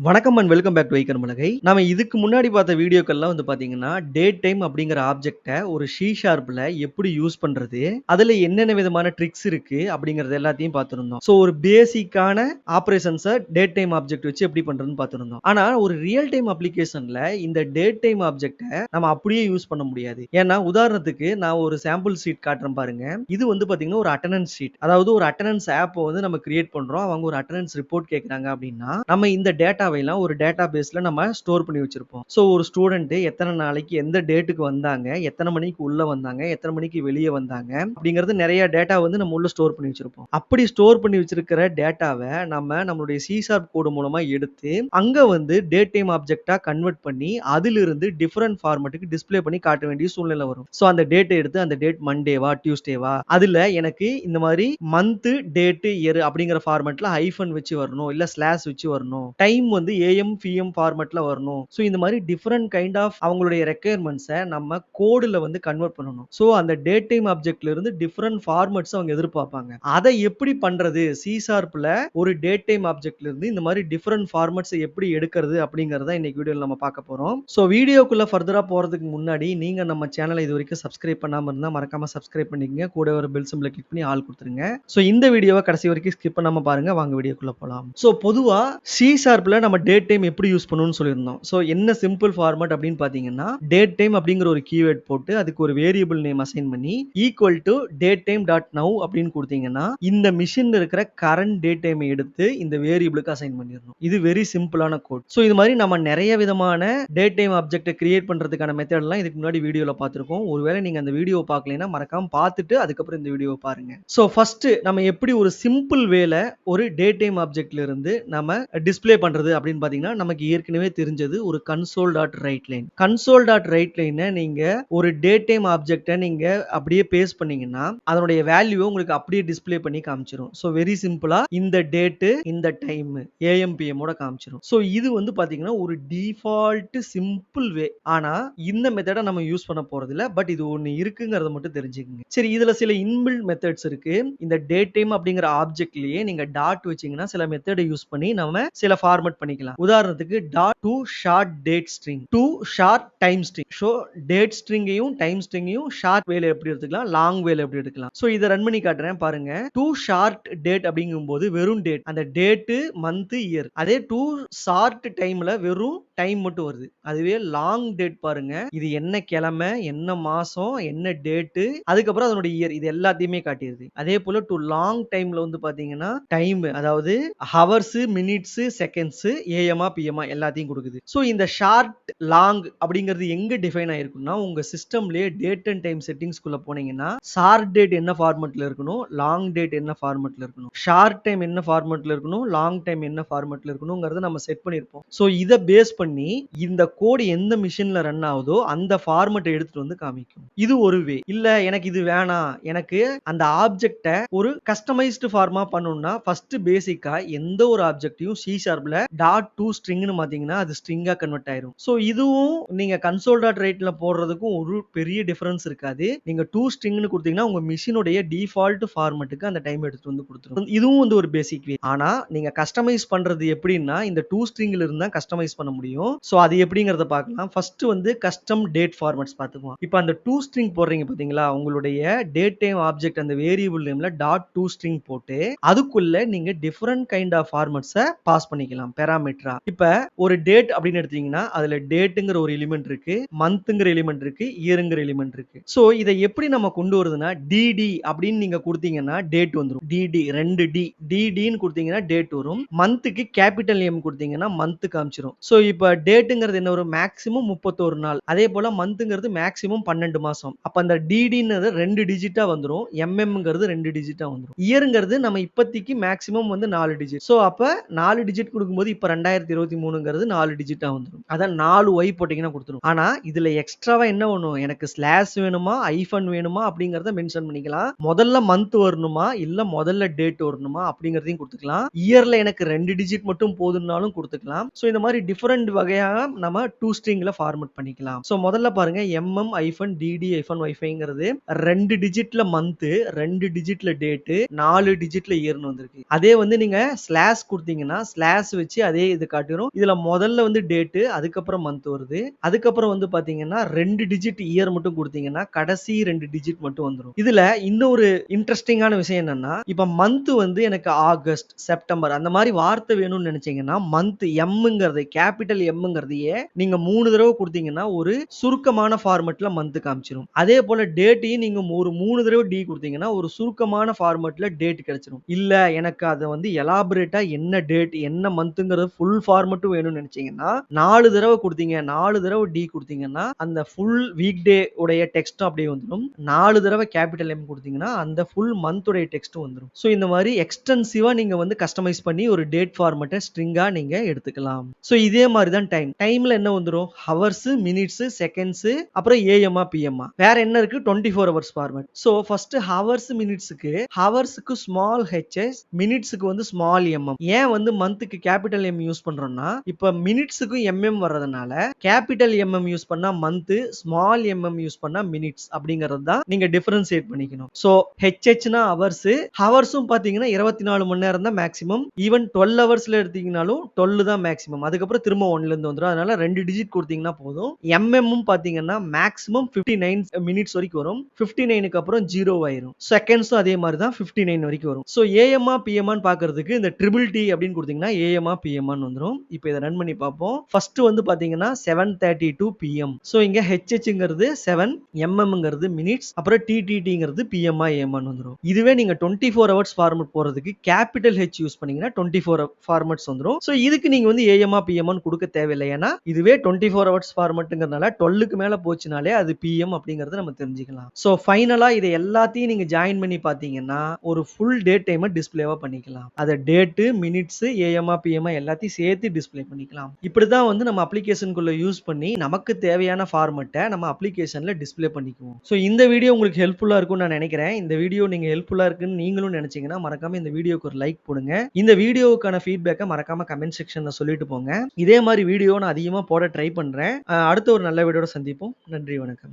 வணக்கம் and welcome back to iKarumpalagai. நாம இதுக்கு முன்னாடி பார்த்த வீடியோக்கள்லாம் வந்து பாத்தீங்கன்னா, டேட் டைம் அப்படிங்கிற ஆப்ஜெக்ட்ட ஒரு சி ஷார்ப்ல எப்படி யூஸ் பண்றது, அதுல என்னென்ன விதமான ட்ரிக்ஸ் இருக்கு அப்படிங்கிறது எல்லாத்தையும் பார்த்திருந்தோம். ஸோ ஒரு பேசிக்கான ஆப்பரேஷன்ஸ டேட் டைம் ஆப்ஜெக்ட் வச்சு எப்படி பண்றதுன்னு பார்த்திருந்தோம். ஆனா ஒரு ரியல் டைம் அப்ளிகேஷன்ல இந்த டேட் டைம் ஆப்ஜெக்ட்ட நம்ம அப்படியே யூஸ் பண்ண முடியாது. ஏன்னா உதாரணத்துக்கு நான் ஒரு சாம்பிள் ஷீட் காட்டுறேன் பாருங்க. இது வந்து பாத்தீங்கன்னா ஒரு அட்டெண்டன்ஸ் ஷீட். அதாவது ஒரு அட்டெண்டன்ஸ் ஆப் வந்து நம்ம கிரியேட் பண்றோம். அவங்க ஒரு அட்டெண்டன்ஸ் ரிப்போர்ட் கேட்கறாங்க அப்படின்னா, நம்ம இந்த டேட்டாவைலாம் ஒரு டேட்டா பேஸ்ல நம்ம ஸ்டோர் பண்ணி வச்சிருப்போம். ஸோ ஒரு ஸ்டூடெண்ட் எத்தனை நாளைக்கு எந்த டேட்டுக்கு வந்தாங்க, எத்தனை மணிக்கு உள்ள வந்தாங்க, எத்தனை மணிக்கு வெளியே வந்தாங்க அப்படிங்கிறது நிறைய டேட்டா வந்து நம்ம உள்ள ஸ்டோர் பண்ணி வச்சிருப்போம். அப்படி ஸ்டோர் பண்ணி வச்சிருக்கிற டேட்டாவை நம்ம நம்மளுடைய சி ஷார்ப் கோடு மூலமா எடுத்து அங்க வந்து டேட் டைம் ஆப்ஜெக்டா கன்வெர்ட் பண்ணி அதிலிருந்து டிஃபரெண்ட் ஃபார்மேட்டுக்கு டிஸ்ப்ளே பண்ணி காட்ட வேண்டிய சூழ்நிலை வரும். ஸோ அந்த டேட்டை எடுத்து அந்த டேட் மண்டேவா டியூஸ்டேவா அதுல எனக்கு இந்த மாதிரி மந்த் டேட் இயர் அப்படிங்கிற ஃபார்மேட்ல ஹைஃபன் வச்சு வரணும், இல்ல ஸ்லாஷ் வச்சு வரணும், டைம் வந்து ஏஎம் பிஎம் ஃபார்மேட்ல வரணும். ஸோ இந்த மாதிரி டிஃபரெண்ட் கைண்ட் ஆஃப் அவங்களுடைய ரெக்யர்மெண்ட்ஸை நம்ம கோடுல வந்து கன்வெர்ட் பண்ணணும். ஸோ அந்த டேட் டைம் ஆப்ஜெக்ட்ல இருந்து டிஃபரெண்ட் ஃபார்மேட்ஸ் அவங்க எதிர்பார்ப்பாங்க. அதை எப்படி பண்றது, சி ஷார்ப்ல ஒரு டேட் டைம் ஆப்ஜெக்ட்ல இருந்து இந்த மாதிரி டிஃபரெண்ட் ஃபார்மேட்ஸ் எப்படி எடுக்கிறது அப்படிங்கறத இன்னைக்கு வீடியோல நம்ம பார்க்க போறோம். ஸோ வீடியோக்குள்ள ஃபர்தரா போறதுக்கு முன்னாடி நீங்க நம்ம சேனலை இது வரைக்கும் சப்ஸ்கிரைப் பண்ணாம இருந்தா மறக்காம சப்ஸ்கிரைப் பண்ணிக்கங்க. கூட ஒரு பெல் சிம்பிளை கிளிக் பண்ணி ஆல் கொடுத்துருங்க. ஸோ இந்த வீடியோவை கடைசி வரைக்கும் ஸ்கிப் பண்ணாம பாருங்க. வாங்க வீடியோக்குள்ள போலாம். ஸோ பொதுவா சி ஷார்ப்ல நம்ம டேட் டைம் எப்படி யூஸ் பண்ணணும்னு சொல்லியிருந்தோம். ஸோ என்ன சிம்பிள் ஃபார்மேட் அப்படின்னு பாத்தீங்கன்னா, டேட் டைம் அப்படிங்கிற ஒரு கீவேர்ட் போட்டு அதுக்கு ஒரு வேரியபிள் நேம் அசைன் பண்ணி equal to date time dot now அப்படின்னு கொடுத்தீங்கன்னா இந்த மிஷின்ல இருக்கிற கரண்ட் டேட் டைம் எடுத்து இந்த வேரியபிளுக்கு அசைன் பண்ணிடணும். இது வெரி சிம்பிளான கோட். ஸோ இது மாதிரி நம்ம நிறைய விதமான டேட் டைம் ஆப்ஜெக்ட்டை கிரியேட் பண்றதுக்கான மெத்தட்லாம் இதுக்கு முன்னாடி வீடியோல பார்த்திருக்கோம். ஒருவேளை நீங்க அந்த வீடியோ பார்க்கலைன்னா மறக்காம பார்த்துட்டு அதுக்கப்புறம் இந்த வீடியோ பாருங்க. ஸோ ஃபர்ஸ்ட் நம்ம எப்படி ஒரு சிம்பிள் வேல ஒரு டேட் டைம் ஆப்ஜெக்ட்ல இருந்து நம்ம டிஸ்ப்ளே பண்றது அப்படின்னு பாத்தீங்கன்னா, நமக்கு ஏற்கனவே தெரிஞ்சது ஒரு console dot right line. Console dot right லைனை நீங்க ஒரு டேட் டைம் ஆப்ஜெக்ட்டை நீங்க அப்படியே பேஸ்ட் பண்ணீங்கன்னா அதனுடைய வேல்யூவை உங்களுக்கு அப்படியே டிஸ்ப்ளே பண்ணி காமிச்சிரும். ஸோ வெரி சிம்பிளா இந்த டேட்டு இந்த டைம் ஏஎம் பிஎம் ஓட காமிச்சிரும். ஸோ இது வந்து பாத்தீங்கன்னா ஒரு டிஃபால்ட் சிம்பிள் வே. ஆனா இந்த மெத்தடை நம்ம யூஸ் பண்ண போறது இல்ல. பட் இது ஒண்ணு இருக்குங்கிறத மட்டும் தெரிஞ்சுக்கங்க. சரி, இதுல சில இன்பில்ட் மெத்தட்ஸ் இருக்கு. இந்த டேட் டைம் அப்படிங்கிற ஆப்ஜெக்ட்லயே நீங்க டாட் வச்சீங்கன்னா சில மெத்தடை யூஸ் பண்ணி நம்ம சில ஃபார்மேட் பண்ணிக்கலாம். உதாரணத்துக்கு dot to short date string, to short time string. So date ஸ்ட்ரிங்கையும் டைம் ஸ்ட்ரிங்கையும் ஷார்ட் வேல எப்படி எடுத்துக்கலாம், லாங் வேல எப்படி எடுக்கலாம். ஸோ இதை ரன் பண்ணி காட்டுறேன் பாருங்க. டு ஷார்ட் டேட் அப்படிங்கும்போது வெறும் டேட், அந்த டேட்டு மந்த் இயர். அதே டு ஷார்ட் டைம்ல வெறும் டைம் மட்டும் வருது. அதுவே லாங் டேட் பாருங்க, இது என்ன கிழமை, என்ன மாசம், என்ன டேட்டு, அதுக்கப்புறம் அதனுடைய இயர், இது எல்லாத்தையுமே காட்டிடுது. அதே போல டு லாங் டைம்ல வந்து பாத்தீங்கன்னா டைம், அதாவது ஹவர்ஸ், மினிட்ஸ், செகண்ட்ஸ், ஏஎம்ஆ பிஎம்ஆ எல்லாத்தையும் கொடுக்குது. ஸோ இந்த ஷார்ட் லாங் அப்படிங்கிறது எங்க டிஃபைன் ஆயிருக்குன்னா உங்க சிஸ்டம்லயே டேட் அண்ட் டைம் செட்டிங்ஸ்குள்ள போனீங்கன்னா ஷார்ட் டேட் என்ன ஃபார்மேட்ல இருக்கணும், லாங் டேட் என்ன ஃபார்மேட்ல இருக்கணும், ஷார்ட் டைம் என்ன ஃபார்மேட்ல இருக்கணும், லாங் டைம் என்ன ஃபார்மேட்ல இருக்கணும்ங்கறத நம்ம செட் பண்ணிருப்போம். ஸோ இதை பேஸ் பண்ணி இந்த கோடு எந்த மிஷின்ல ரன் ஆகுதோ அந்த ஃபார்மேட்டை எடுத்துட்டு வந்து காமிக்கும். இது ஒரு வே. இல்ல எனக்கு இது வேணாம், எனக்கு அந்த ஆப்ஜெக்ட்டை ஒரு கஸ்டமைஸ்டு ஃபார்மா பண்ணணும்னா ஃபர்ஸ்ட் பேசிக்கா எந்த ஒரு ஆப்ஜெக்ட்டையும் சி ஷார்ப்ல டாட் டு ஸ்ட்ரிங்னு மாத்தீங்கன்னா அது ஸ்ட்ரிங்கா கன்வெர்ட் ஆயிரும். ஸோ இதுவும் நீங்க கன்சோல் டாட் ரைட்ல போடுறதுக்கும் ஒரு பெரிய டிஃபரன்ஸ் இருக்காது. நீங்க டு ஸ்ட்ரிங்னு கொடுத்தீங்கன்னா உங்க மிஷினுடைய டிஃபால்ட் ஃபார்மேட்டுக்கு அந்த டைம் எடுத்துட்டு வந்து கொடுத்துரும். இதுவும் வந்து ஒரு பேசிக் வே. ஆனா நீங்க கஸ்டமைஸ் பண்றது எப்படின்னா இந்த டு ஸ்ட்ரிங்ல இருந்தா கஸ்டமைஸ் பண்ண முடியும். ஸோ அது எப்படிங்கறத பார்க்கலாம். ஃபர்ஸ்ட் வந்து கஸ்டம் டேட் ஃபார்மேட்ஸ் பார்த்துக்குவோம். இப்போ அந்த டு ஸ்ட்ரிங் போடுறீங்க பாத்தீங்களா, உங்களுடைய டேட் டைம் ஆப்ஜெக்ட் அந்த வேரியபிள் நேம்ல டாட் டு ஸ்ட்ரிங் போட்டு அதுக்குள்ள நீங்க டிஃபரெண்ட் கைண்ட் ஆஃப் ஃபார்மேட்ஸை பாஸ் பண்ணிக்கலாம் பாராமீட்டரா. இப்ப ஒரு டேட் அப்படின்னு எடுத்தீங்கன்னா அதுல டேட்டுங்கிற ஒரு எலிமெண்ட் இருக்கு, மந்த்ங்கிற எலிமெண்ட் இருக்கு, இயருங்கிற எலிமெண்ட் இருக்கு. சோ இதை எப்படி நம்ம கொண்டு வருதுன்னா டிடி அப்படின்னு நீங்க கொடுத்தீங்கன்னா டேட் வந்துரும். டிடி 2 டிடின்னு கொடுத்தீங்கன்னா டேட் வரும். மந்த்துக்கு கேபிட்டல் எம் கொடுத்தீங்கன்னா மந்த் காமிச்சிரும். சோ இப்ப டேட்டுங்கிறது என்ன, ஒரு மேக்ஸிமம் 31 நாள். அதே போல மந்த்ங்கிறது மேக்ஸிமம் 12 மாசம். அப்ப அந்த டிடின்றது 2 டிஜிட்டா வந்துரும், எம்எம்ங்கிறது 2 டிஜிட்டா வந்துரும். இயருங்கிறது நம்ம இப்போதைக்கு மேக்ஸிமம் வந்து 4 டிஜிட். சோ அப்ப 4 டிஜிட் கொடுக்கும்போது இப்ப 2023ங்கிறது 4 டிஜிட்டா வந்துரும். அதான் 4y போட்டீங்கன்னா கொடுத்துரும். ஆனா இதுல எக்ஸ்ட்ராவா என்ன வேணும், எனக்கு ஸ்லாஷ் வேணுமா ஐஃபன் வேணுமா அப்படிங்கறத மென்ஷன் பண்ணிக்கலாம். முதல்ல மந்த் வரணுமா இல்ல முதல்ல டேட் வரணுமா அப்படிங்கறதையும் கொடுத்துக்கலாம். இயர்ல எனக்கு 2 டிஜிட் மட்டும் போதும்னாலும் கொடுத்துக்கலாம். சோ இந்த மாதிரி டிஃபரெண்ட் வகையாக நம்ம டூ ஸ்ட்ரிங்ல ஃபார்மேட் பண்ணிக்கலாம். சோ முதல்ல பாருங்க எம்எம் ஐஃபன் டிடி ஐஃபன் வைஃபைங்கிறது 2 டிஜிட்ல மந்த், 2 டிஜிட்ல டேட், 4 டிஜிட்ல இயர்னு வந்திருக்கு. அதே வந்து நீங்க ஸ்லாஷ் கொடுத்தீங்கன்னா ஸ்லாஷ் வச்சு அதே இது காட்டிரும். இதுல முதல்ல வந்து டேட், அதுக்கப்புறம் மந்த் வருது. அதுக்கப்புறம் வந்து பாத்தீங்கன்னா 2 டிஜிட் இயர் மட்டும் கொடுத்தீங்கன்னா கடைசி 2 டிஜிட் மட்டும் வந்துரும். இதுல இன்னொரு இன்ட்ரெஸ்டிங்கான விஷயம் என்னன்னா, இப்ப மந்த் வந்து எனக்கு ஆகஸ்ட், செப்டம்பர் அந்த மாதிரி வார்த்தை வேணும்னு நினைச்சீங்கன்னா மந்த் எம்ங்கிறது கேபிட்டல் எம்ங்கிறதையே நீங்க 3 தடவை கொடுத்தீங்கன்னா ஒரு சுருக்கமான ஃபார்மட்ல மந்த் காமிச்சிரும். அதே போல டேட்டையும் நீங்க ஒரு 3 தடவை டி கொடுத்தீங்கன்னா ஒரு சுருக்கமான ஃபார்மட்ல டேட் கிடைச்சிரும். இல்ல எனக்கு அதை வந்து எலாபரேட்டா என்ன டேட் என்ன மந்த்ங்கிறது ஃபுல் ஃபார்மட்டும் வேணும்னு நினைச்சீங்கன்னா 4 தடவை கொடுத்தீங்க 4 தடவை டி கொடுத்தீங்கன்னா அந்த ஃபுல் வீக் டே உடைய டெக்ஸ்டும் அப்படியே வந்துடும். 4 தடவை கேபிட்டல் எம் கொடுத்தீங்கன்னா அந்த ஃபுல் மந்த் உடைய டெக்ஸ்டும் வந்துடும். ஸோ இந்த மாதிரி எக்ஸ்டென்சிவா நீங்க வந்து கஸ்டமைஸ் பண்ணி ஒரு டேட் ஃபார்மட்டை ஸ்ட்ரிங்கா நீங்க எடுத்துக்கலாம். ஸோ இதே மாதிரி தான் டைம்ல என்ன வந்துடும், ஹவர்ஸ், மினிட்ஸ், செகண்ட்ஸ், அப்புறம் ஏஎம்ஆ பிஎம்ஆ. வேற என்ன இருக்கு, 24 hours format. So first hours மினிட்ஸ்க்கு ஹவர்ஸ்க்கு ஸ்மால் ஹெச்எஸ், மினிட்ஸ்க்கு வந்து ஸ்மால் எம்எம். ஏன் வந்து மந்த்க்கு கேபிட்டல் எம் யூஸ் பண்றோம்னா இப்ப மினிட்ஸ்க்கும் எம்எம் வர்றதுனால கேபிட்டல் எம்எம் யூஸ் பண்ணா மந்த், ஸ்மால் எம்எம் யூஸ் பண்ணா மினிட்ஸ் அப்படிங்கறது தான் நீங்க டிஃபரன்ஷியேட் பண்ணிக்கணும். ஸோ ஹெச்ஹெச்னா ஹவர்ஸ், ஹவர்ஸும் பாத்தீங்கன்னா 24 மணி நேரம் தான் மேக்ஸிமம். ஈவன் 12 ஹவர்ஸ்ல எடுத்தீங்கனாலும் 12 தான் மேக்ஸிமம். அதுக்கப்புறம் திரும்ப 1ல இருந்து வந்துடும். அதனால 2 டிஜிட் கொடுத்தீங்கன்னா போதும். எம்எம் பாத்தீங்கன்னா மேக்ஸிமம் 59 மினிட்ஸ் வரைக்கும் வரும். 59க்கு அப்புறம் 0 ஆயிரும். செகண்ட்ஸும் அதே மாதிரி தான் 59 வரைக்கும் வரும். ஸோ ஏஎம்ஆ பிஎம்ஆன்னு பாக்குறதுக்கு இந்த ட்ரிபிள் டி அப்படின்னு கொடுத்தீங்கன்னா ஏஎம்ஆ பிஎம்ஆன்னு வந்துடும். இப்போ இதை ரன் பண்ணி பார்ப்போம். ஃபர்ஸ்ட் வந்து பாத்தீங்கன்னா 7:32 PM. ஸோ இங்க ஹெச்ஹெச்ங்கிறது 7, எம்எம்ங்கிறது மினிட்ஸ், அப்புறம் டிடிடிங்கிறது பிஎம்ஆ ஏஎம்ஆன்னு வந்துடும். இதுவே நீங்க 24 ஹவர்ஸ் ஃபார்மட் போறதுக்கு கேபிட்டல் ஹெச் யூஸ் பண்ணீங்கன்னா 24 ஃபார்மட்ஸ் வந்துடும். ஸோ இதுக்கு நீங்க வந்து ஏஎம்ஆ பிஎம்ஆன்னு கொடுக்க தேவையில்லை. ஏன்னா இதுவே 24 ஹவர்ஸ் ஃபார்மட்ங்கிறதுனால 12க்கு மேல போச்சுனாலே அது பிஎம் அப்படிங்கறத நம்ம தெரிஞ்சுக்கலாம். ஸோ ஃபைனலா இதை எல்லாத்தையும் நீங்க ஜாயின் பண்ணி பாத்தீங்கன்னா ஒரு ஃபுல் டேட் டைமை டிஸ்பிளேவா பண்ணிக்கலாம். அதை டேட், மினிட்ஸ், ஏஎம்ஆ பிஎம்ஆ எல்லாத்தையும் சேர்த்து டிஸ்பிளே பண்ணிக்கலாம். இப்படிதான் வந்து நம்ம அப்ளிகேஷனுக்குள்ள யூஸ் பண்ணி நமக்கு தேவையான ஃபார்மட்டை நம்ம அப்ளிகேஷன்ல டிஸ்பிளே பண்ணிக்குவோம். ஸோ இந்த வீடியோ உங்களுக்கு ஹெல்ப்ஃபுல்லா இருக்கும்னு நான் நினைக்கிறேன். இந்த வீடியோ நீங்க ஹெல்ப்ஃபுல்லா இருக்குன்னு நீங்களும் நினைச்சீங்கன்னா மறக்காம இந்த வீடியோக்கு ஒரு லைக் போடுங்க. இந்த வீடியோவுக்கான ஃபீட்பேக்கை மறக்காம கமெண்ட் செக்ஷன்ல சொல்லிட்டு போங்க. இதே மாதிரி வீடியோ நான் அதிகமா போட ட்ரை பண்றேன். அடுத்த ஒரு நல்ல வீடியோட சந்திப்போம். நன்றி, வணக்கம்.